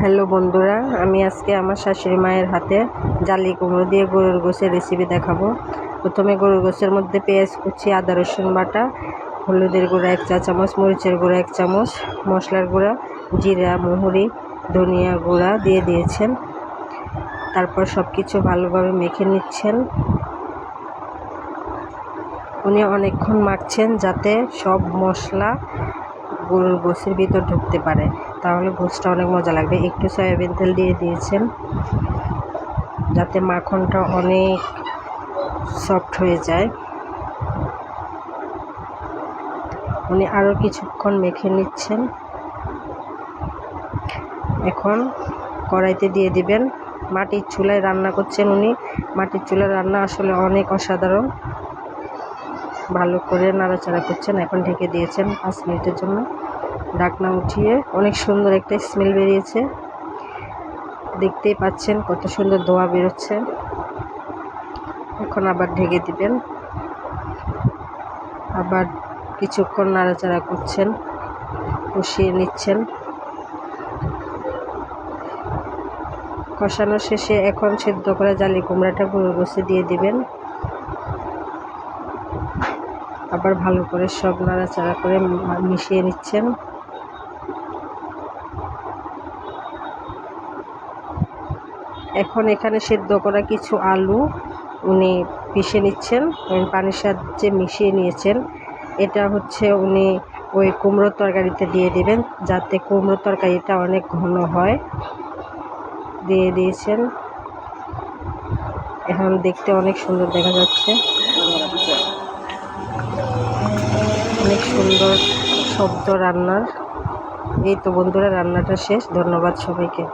Hello বন্ধুরা, আমি আজকে আমার শাশুড়ি মায়ের হাতে জালি কুমড়ো দিয়ে গরুর গোশের রেসিপি দেখাবো। প্রথমে গরুর গোশের মধ্যে পেঁয়াজ কুচি, আদা রসুন বাটা, হলুদের গুঁড়া 1 চা চামচ, মরিচের গুঁড়া 1 চামচ, মশলার গুঁড়া, জিরা, মহুরি, ধনিয়া গুঁড়া দিয়ে দিয়েছেন। তারপর সব কিছু ভালোভাবে মেখে নিচ্ছেন। উনি অনেকক্ষণ মাখছেন যাতে সব মশলা গরুর গোশের ভিতর ঢুকতে পারে, তাহলে গোশটা অনেক মজা লাগবে। একটু সয়াবিন তেল দিয়ে দিয়েছেন যাতে মাখনটা অনেক সফট হয়ে যায়। উনি আরও কিছুক্ষণ মেখে নিচ্ছেন। এখন কড়াইতে দিয়ে দিবেন। মাটির চুলায় রান্না করছেন উনি। মাটির চুলার রান্না আসলে অনেক অসাধারণ। ভালো করে নাড়াচাড়া করছেন। এখন ঢেকে দিয়েছেন 5 মিনিটের জন্য। ঢাকনা উঠিয়ে অনেক সুন্দর একটা স্মেল বেরিয়েছে, দেখতেই পাচ্ছেন কত সুন্দর ধোঁয়া বেরোচ্ছে। এখন আবার ঢেকে দিবেন, আবার কিছুক্ষণ নাড়াচাড়া করছেন, কষিয়ে নিচ্ছেন। কষানো শেষে এখন সেদ্ধ করা জালি কুমড়াটা গরুর গোশে দিয়ে দিবেন। আবার ভালো করে সব নাড়াচাড়া করে মিশিয়ে নিচ্ছেন। এখন এখানে সেদ্ধ করা কিছু আলু উনি পিষে নিচ্ছেন, পানির সাথে মিশিয়ে নিয়েছেন। এটা হচ্ছে উনি ওই কুমড়োর তরকারিতে দিয়ে দিবেন যাতে কুমড়োর তরকারিটা অনেক ঘন হয়। দিয়ে দিয়েছেন। এখন দেখতে অনেক সুন্দর দেখা যাচ্ছে, অনেক সুন্দর শব্দ রান্নার। এই তো বন্ধুরা, রান্নাটা শেষ। ধন্যবাদ সবাইকে।